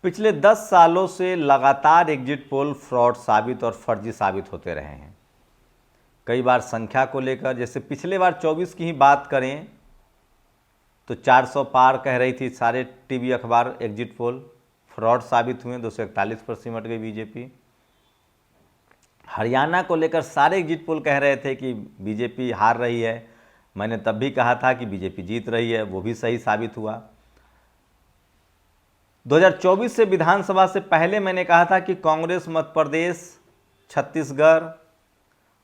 पिछले 10 सालों से लगातार एग्जिट पोल फ्रॉड साबित और फर्जी साबित होते रहे हैं। कई बार संख्या को लेकर, जैसे पिछले बार 24 की ही बात करें तो 400 पार कह रही थी सारे टीवी अखबार, एग्जिट पोल फ्रॉड साबित हुए, 241 पर सिमट गई बीजेपी। हरियाणा को लेकर सारे एग्जिट पोल कह रहे थे कि बीजेपी हार रही है। मैंने तब भी कहा था कि बीजेपी जीत रही है, वो भी सही साबित हुआ। 2024 से विधानसभा से पहले मैंने कहा था कि कांग्रेस मध्य प्रदेश, छत्तीसगढ़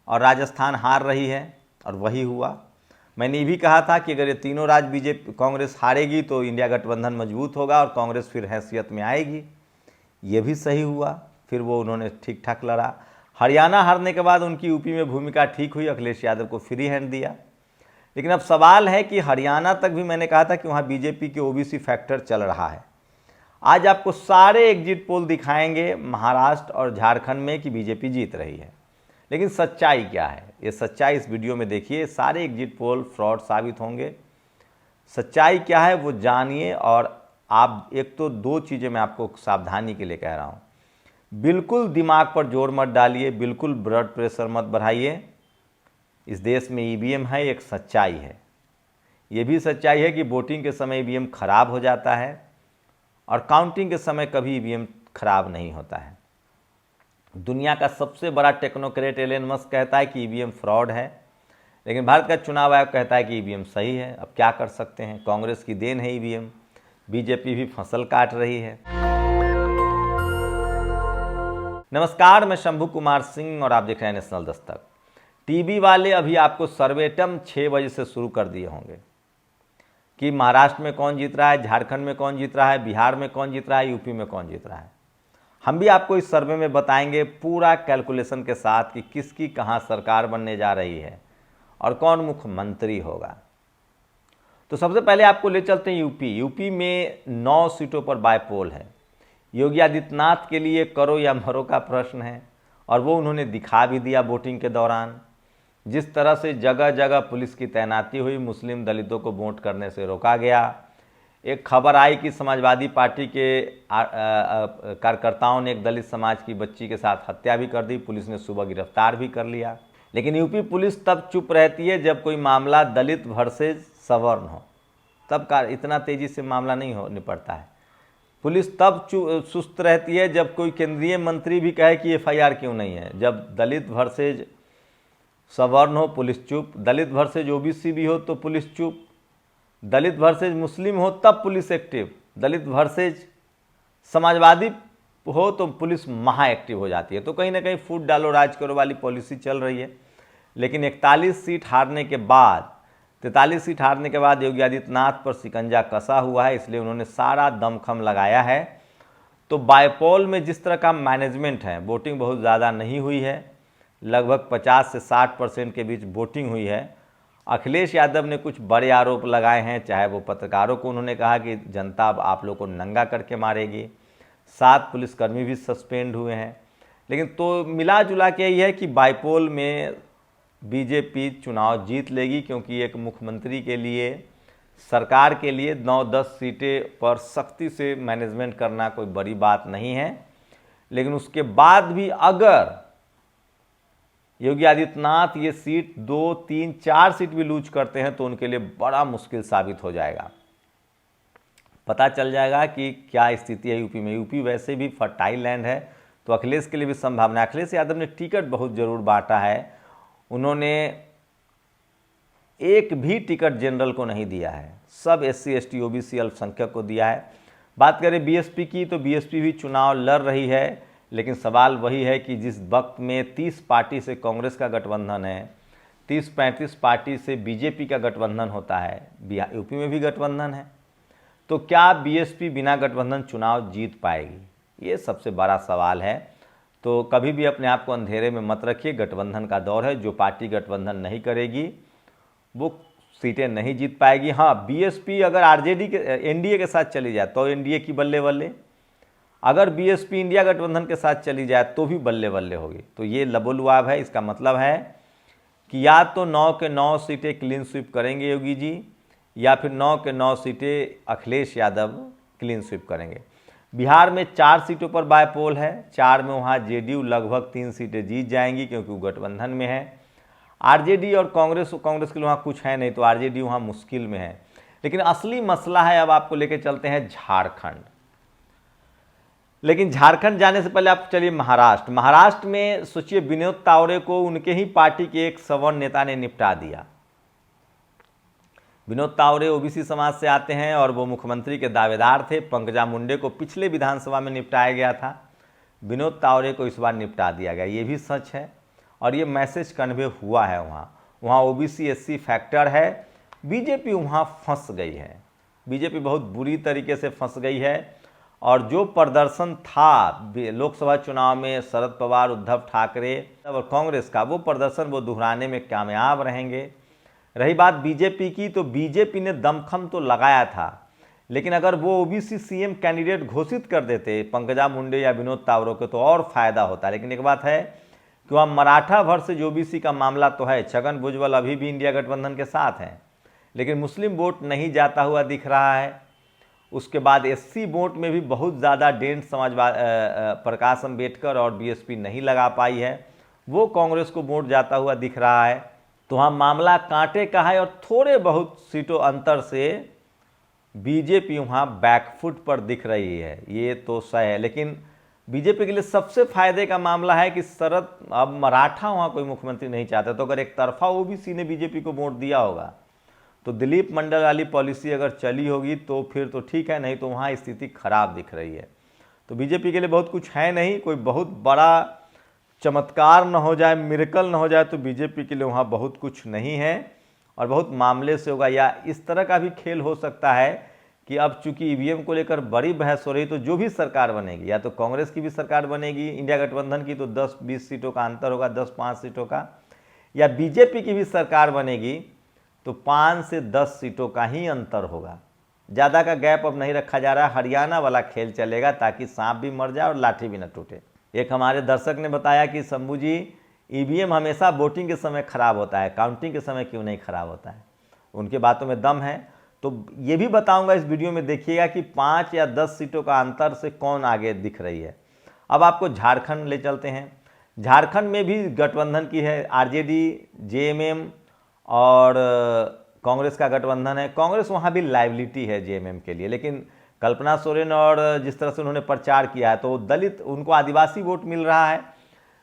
और राजस्थान हार रही है, और वही हुआ। मैंने ये भी कहा था कि अगर ये तीनों राज्य बीजेपी कांग्रेस हारेगी तो इंडिया गठबंधन मजबूत होगा और कांग्रेस फिर हैसियत में आएगी। ये भी सही हुआ, फिर वो उन्होंने ठीक ठाक लड़ा। हरियाणा हारने के बाद उनकी यूपी में भूमिका ठीक हुई, अखिलेश यादव को फ्री हैंड दिया। लेकिन अब सवाल है कि हरियाणा तक भी मैंने कहा था कि वहाँ बीजेपी के ओबीसी फैक्टर चल रहा है। आज आपको सारे एग्जिट पोल दिखाएंगे महाराष्ट्र और झारखंड में कि बीजेपी जीत रही है, लेकिन सच्चाई क्या है, ये सच्चाई इस वीडियो में देखिए। सारे एग्जिट पोल फ्रॉड साबित होंगे। सच्चाई क्या है वो जानिए। और आप एक तो दो चीज़ें मैं आपको सावधानी के लिए कह रहा हूँ। बिल्कुल दिमाग पर जोर मत डालिए, बिल्कुल ब्लड प्रेशर मत बढ़ाइए। इस देश में ईवीएम है, एक सच्चाई है। ये भी सच्चाई है कि वोटिंग के समय ईवीएम खराब हो जाता है और काउंटिंग के समय कभी ईवीएम खराब नहीं होता है। दुनिया का सबसे बड़ा टेक्नोक्रेट एलन मस्क कहता है कि ईवीएम फ्रॉड है, लेकिन भारत का चुनाव आयोग कहता है कि ईवीएम सही है। अब क्या कर सकते हैं, कांग्रेस की देन है ईवीएम। बीजेपी भी फसल काट रही है। नमस्कार, मैं शंभू कुमार सिंह और आप देख रहे हैं नेशनल दस्तक। टीवी वाले अभी आपको सर्वेटम 6 बजे से शुरू कर दिए होंगे कि महाराष्ट्र में कौन जीत रहा है, झारखंड में कौन जीत रहा है, बिहार में कौन जीत रहा है, यूपी में कौन जीत रहा है। हम भी आपको इस सर्वे में बताएंगे पूरा कैलकुलेशन के साथ कि किसकी कहां सरकार बनने जा रही है और कौन मुख्यमंत्री होगा। तो सबसे पहले आपको ले चलते हैं यूपी में 9 सीटों पर बायपोल है। योगी आदित्यनाथ के लिए करो या मरो का प्रश्न है, और वो उन्होंने दिखा भी दिया वोटिंग के दौरान। जिस तरह से जगह जगह पुलिस की तैनाती हुई, मुस्लिम दलितों को वोट करने से रोका गया। एक खबर आई कि समाजवादी पार्टी के कार्यकर्ताओं ने एक दलित समाज की बच्ची के साथ हत्या भी कर दी, पुलिस ने सुबह गिरफ्तार भी कर लिया। लेकिन यूपी पुलिस तब चुप रहती है जब कोई मामला दलित वर्सेज सवर्ण हो, तब इतना तेजी से मामला नहीं हो निपटता है। पुलिस तब सुस्त रहती है जब कोई केंद्रीय मंत्री भी कहे कि एफआईआर क्यों नहीं है। जब दलित वर्सेज सवर्ण हो, पुलिस चुप। दलित वर्सेज ओबीसी भी हो तो पुलिस चुप। दलित वर्सेज मुस्लिम हो तब पुलिस एक्टिव। दलित वर्सेज समाजवादी हो तो पुलिस महा एक्टिव हो जाती है। तो कहीं ना कहीं फूट डालो राज करो वाली पॉलिसी चल रही है। लेकिन 41 सीट हारने के बाद, 43 सीट हारने के बाद योगी आदित्यनाथ पर शिकंजा कसा हुआ है, इसलिए उन्होंने सारा दमखम लगाया है। तो बायपोल में जिस तरह का मैनेजमेंट है, वोटिंग बहुत ज़्यादा नहीं हुई है, लगभग 50 से 60% के बीच वोटिंग हुई है। अखिलेश यादव ने कुछ बड़े आरोप लगाए हैं, चाहे वो पत्रकारों को उन्होंने कहा कि जनता अब आप लोग को नंगा करके मारेगी। 7 पुलिसकर्मी भी सस्पेंड हुए हैं। लेकिन तो मिला जुला के यही है कि बायपोल में बीजेपी चुनाव जीत लेगी, क्योंकि एक मुख्यमंत्री के लिए, सरकार के लिए 9-10 सीटें पर सख्ती से मैनेजमेंट करना कोई बड़ी बात नहीं है। लेकिन उसके बाद भी अगर योगी आदित्यनाथ ये सीट 2, 3, 4 सीट भी लूज करते हैं तो उनके लिए बड़ा मुश्किल साबित हो जाएगा। पता चल जाएगा कि क्या स्थिति है यूपी में। यूपी वैसे भी फर्टाइल लैंड है, तो अखिलेश के लिए भी संभावना है। अखिलेश यादव ने टिकट बहुत जरूर बांटा है। उन्होंने एक भी टिकट जनरल को नहीं दिया है, सब SC ST OBC अल्पसंख्यक को दिया है। बात करें बीएसपी की, तो बीएसपी भी चुनाव लड़ रही है। लेकिन सवाल वही है कि जिस वक्त में 30 पार्टी से कांग्रेस का गठबंधन है, 30-35 पार्टी से बीजेपी का गठबंधन होता है, यूपी में भी गठबंधन है, तो क्या बीएसपी बिना गठबंधन चुनाव जीत पाएगी? ये सबसे बड़ा सवाल है। तो कभी भी अपने आप को अंधेरे में मत रखिए। गठबंधन का दौर है, जो पार्टी गठबंधन नहीं करेगी वो सीटें नहीं जीत पाएगी। हाँ, बीएसपी अगर आरजेडी के एनडीए के साथ चली जाए तो एनडीए की बल्ले बल्ले, अगर बीएसपी इंडिया गठबंधन के साथ चली जाए तो भी बल्ले बल्ले होगी। तो ये लबोलुआब है। इसका मतलब है कि या तो 9 के 9 सीटें क्लीन स्वीप करेंगे योगी जी, या फिर 9 के 9 सीटें अखिलेश यादव क्लीन स्वीप करेंगे। बिहार में 4 सीटों पर बायपोल है, 4 में वहाँ जेडीयू लगभग 3 सीटें जीत जाएंगी क्योंकि वो गठबंधन में है। आरजेडी और कांग्रेस के लिए वहाँ कुछ है नहीं, तो आरजेडी वहाँ मुश्किल में है। लेकिन असली मसला है, अब आपको लेके चलते हैं झारखंड। लेकिन झारखंड जाने से पहले आप चलिए महाराष्ट्र में सोचिए, विनोद तावड़े को उनके ही पार्टी के एक सवर्ण नेता ने निपटा दिया। विनोद तावड़े ओबीसी समाज से आते हैं और वो मुख्यमंत्री के दावेदार थे। पंकजा मुंडे को पिछले विधानसभा में निपटाया गया था, विनोद तावड़े को इस बार निपटा दिया गया, ये भी सच है और ये मैसेज कन्वे हुआ है। वहाँ ओबीसी एससी फैक्टर है। बीजेपी वहाँ फंस गई है, बीजेपी बहुत बुरी तरीके से फंस गई है। और जो प्रदर्शन था लोकसभा चुनाव में शरद पवार, उद्धव ठाकरे और कांग्रेस का, वो प्रदर्शन वो दोहराने में कामयाब रहेंगे। रही बात बीजेपी की, तो बीजेपी ने दमखम तो लगाया था, लेकिन अगर वो ओबीसी सीएम कैंडिडेट घोषित कर देते पंकजा मुंडे या विनोद तावड़े को तो और फायदा होता। लेकिन एक बात है कि वहाँ मराठा वर्सेज ओबीसी का मामला तो है। छगन भुजबल अभी भी इंडिया गठबंधन के साथ हैं, लेकिन मुस्लिम वोट नहीं जाता हुआ दिख रहा है। उसके बाद एससी वोट में भी बहुत ज़्यादा डेंट समाजवाद प्रकाश अम्बेडकर और बीएसपी नहीं लगा पाई है, वो कांग्रेस को वोट जाता हुआ दिख रहा है। तो हाँ, मामला कांटे का है और थोड़े बहुत सीटों अंतर से बीजेपी वहाँ बैकफुट पर दिख रही है, ये तो सही है। लेकिन बीजेपी के लिए सबसे फायदे का मामला है कि शरद, अब मराठा वहाँ कोई मुख्यमंत्री नहीं चाहता, तो अगर एक तरफा ओबीसी ने बीजेपी को वोट दिया होगा तो दिलीप मंडल वाली पॉलिसी अगर चली होगी तो फिर तो ठीक है, नहीं तो वहाँ स्थिति खराब दिख रही है। तो बीजेपी के लिए बहुत कुछ है नहीं, कोई बहुत बड़ा चमत्कार न हो जाए, मिरेकल न हो जाए तो बीजेपी के लिए वहाँ बहुत कुछ नहीं है और बहुत मामले से होगा। या इस तरह का भी खेल हो सकता है कि अब चूंकि ईवीएम को लेकर बड़ी बहस हो रही, तो जो भी सरकार बनेगी, या तो कांग्रेस की भी सरकार बनेगी इंडिया गठबंधन की तो 10-20 सीटों का अंतर होगा, 10-5 सीटों का, या बीजेपी की भी सरकार बनेगी तो 5 से 10 सीटों का ही अंतर होगा। ज़्यादा का गैप अब नहीं रखा जा रहा है, हरियाणा वाला खेल चलेगा ताकि सांप भी मर जाए और लाठी भी न टूटे। एक हमारे दर्शक ने बताया कि शंभू जी, ईवीएम हमेशा वोटिंग के समय खराब होता है, काउंटिंग के समय क्यों नहीं खराब होता है? उनके बातों में दम है। तो ये भी बताऊंगा इस वीडियो में, देखिएगा कि 5 या 10 सीटों का अंतर से कौन आगे दिख रही है। अब आपको झारखंड ले चलते हैं। झारखंड में भी गठबंधन की है, आरजेडी, जेएमएम और कांग्रेस का गठबंधन है। कांग्रेस वहाँ भी लाइबिलिटी है जेएमएम के लिए, लेकिन कल्पना सोरेन और जिस तरह से उन्होंने प्रचार किया है तो दलित, उनको आदिवासी वोट मिल रहा है,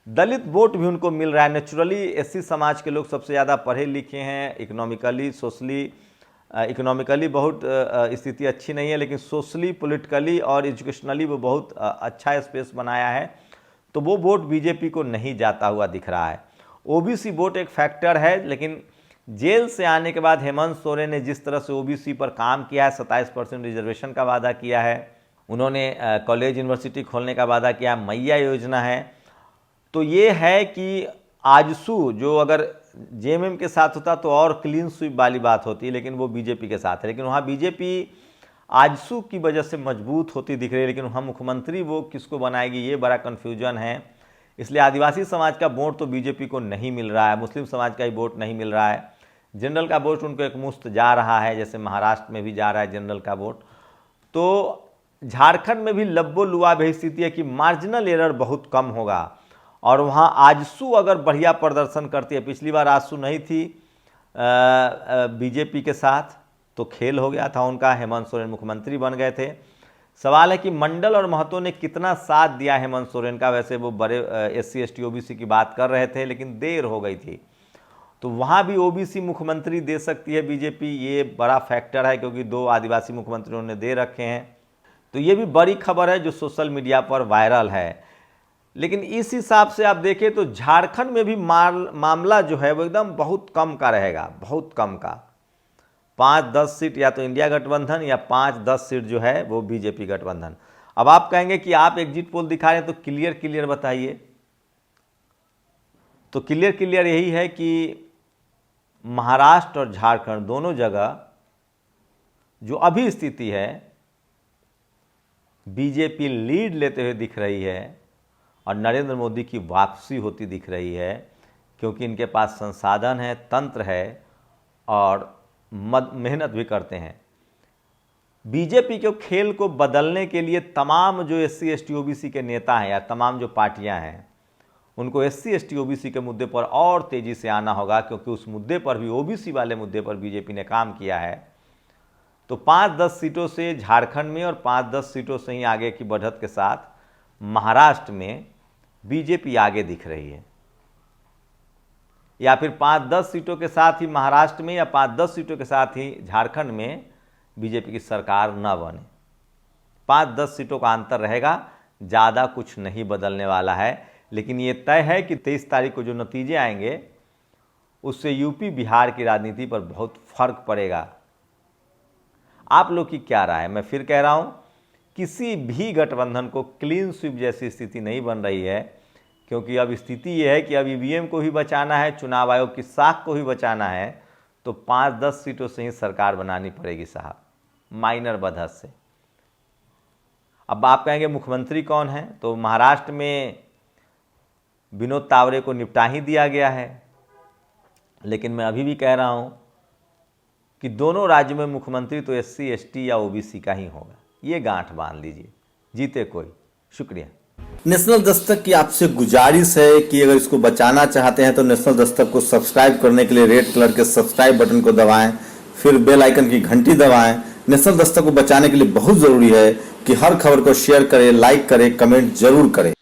दलित वोट भी उनको मिल रहा है। नेचुरली एससी समाज के लोग सबसे ज़्यादा पढ़े लिखे हैं, इकोनॉमिकली, सोशली, इकोनॉमिकली बहुत स्थिति अच्छी नहीं है, लेकिन सोशली, पॉलिटिकली और एजुकेशनली वो बहुत अच्छा स्पेस बनाया है, तो वो वोट बीजेपी को नहीं जाता हुआ दिख रहा है। ओबीसी वोट एक फैक्टर है, लेकिन जेल से आने के बाद हेमंत सोरेन ने जिस तरह से ओबीसी पर काम किया है, 27% रिजर्वेशन का वादा किया है, उन्होंने कॉलेज यूनिवर्सिटी खोलने का वादा किया, मैया योजना है, तो ये है कि आजसू जो अगर जेएमएम के साथ होता तो और क्लीन स्वीप वाली बात होती, लेकिन वो बीजेपी के साथ है। लेकिन वहाँ बीजेपी आजसू की वजह से मजबूत होती दिख रही है, लेकिन वहाँ मुख्यमंत्री वो किसको बनाएगी ये बड़ा कन्फ्यूजन है। इसलिए आदिवासी समाज का वोट तो बीजेपी को नहीं मिल रहा है, मुस्लिम समाज का ही वोट नहीं मिल रहा है, जनरल का वोट उनको एक मुश्त जा रहा है, जैसे महाराष्ट्र में भी जा रहा है जनरल का वोट। तो झारखंड में भी लब्बो लुआब स्थिति है कि मार्जिनल एरर बहुत कम होगा और वहाँ आजसू अगर बढ़िया प्रदर्शन करती है, पिछली बार आजसू नहीं थी बीजेपी के साथ तो खेल हो गया था उनका, हेमंत सोरेन मुख्यमंत्री बन गए थे। सवाल है कि मंडल और महतो ने कितना साथ दिया हेमंत सोरेन का। वैसे वो बड़े एससी एसटी ओबीसी की बात कर रहे थे, लेकिन देर हो गई थी, तो वहाँ भी ओबीसी मुख्यमंत्री दे सकती है बीजेपी, ये बड़ा फैक्टर है क्योंकि 2 आदिवासी मुख्यमंत्री उन्होंने दे रखे हैं। तो ये भी बड़ी खबर है जो सोशल मीडिया पर वायरल है। लेकिन इस हिसाब से आप देखें तो झारखंड में भी मामला जो है वो एकदम बहुत कम का रहेगा, बहुत कम का। 5-10 सीट या तो इंडिया गठबंधन या 5-10 सीट जो है वो बीजेपी गठबंधन। अब आप कहेंगे कि आप एग्जिट पोल दिखा रहे हैं तो क्लियर बताइए। तो क्लियर यही है कि महाराष्ट्र और झारखंड दोनों जगह जो अभी स्थिति है बीजेपी लीड लेते हुए दिख रही है और नरेंद्र मोदी की वापसी होती दिख रही है, क्योंकि इनके पास संसाधन है, तंत्र है और मेहनत भी करते हैं। बीजेपी के खेल को बदलने के लिए तमाम जो SC ST OBC के नेता हैं या तमाम जो पार्टियां हैं उनको SC ST OBC के मुद्दे पर और तेजी से आना होगा, क्योंकि उस मुद्दे पर भी, OBC वाले मुद्दे पर बीजेपी ने काम किया है। तो 5-10 सीटों से झारखंड में और 5-10 सीटों से ही आगे की बढ़त के साथ महाराष्ट्र में बीजेपी आगे दिख रही है, या फिर 5-10 सीटों के साथ ही महाराष्ट्र में या 5-10 सीटों के साथ ही झारखंड में बीजेपी की सरकार न बने। 5-10 सीटों का अंतर रहेगा, ज़्यादा कुछ नहीं बदलने वाला है। लेकिन ये तय है कि 23 तारीख को जो नतीजे आएंगे उससे यूपी बिहार की राजनीति पर बहुत फर्क पड़ेगा। आप लोग की क्या राय है? मैं फिर कह रहा हूँ, किसी भी गठबंधन को क्लीन स्वीप जैसी स्थिति नहीं बन रही है, क्योंकि अब स्थिति ये है कि अब EVM को भी बचाना है, चुनाव आयोग की साख को भी बचाना है, तो 5-10 सीटों से ही सरकार बनानी पड़ेगी साहब, माइनर बढ़त से। अब आप कहेंगे मुख्यमंत्री कौन है, तो महाराष्ट्र में विनोद तावरे को निपटा ही दिया गया है। लेकिन मैं अभी भी कह रहा हूँ कि दोनों राज्यों में मुख्यमंत्री तो SC ST या OBC का ही होगा, ये गांठ बांध लीजिए, जीते कोई। शुक्रिया। नेशनल दस्तक की आपसे गुजारिश है कि अगर इसको बचाना चाहते हैं तो नेशनल दस्तक को सब्सक्राइब करने के लिए रेड कलर के सब्सक्राइब बटन को दबाएं, फिर बेल आइकन की घंटी दबाएं। नेशनल दस्तक को बचाने के लिए बहुत जरूरी है कि हर खबर को शेयर करें, लाइक करें, कमेंट जरूर करें।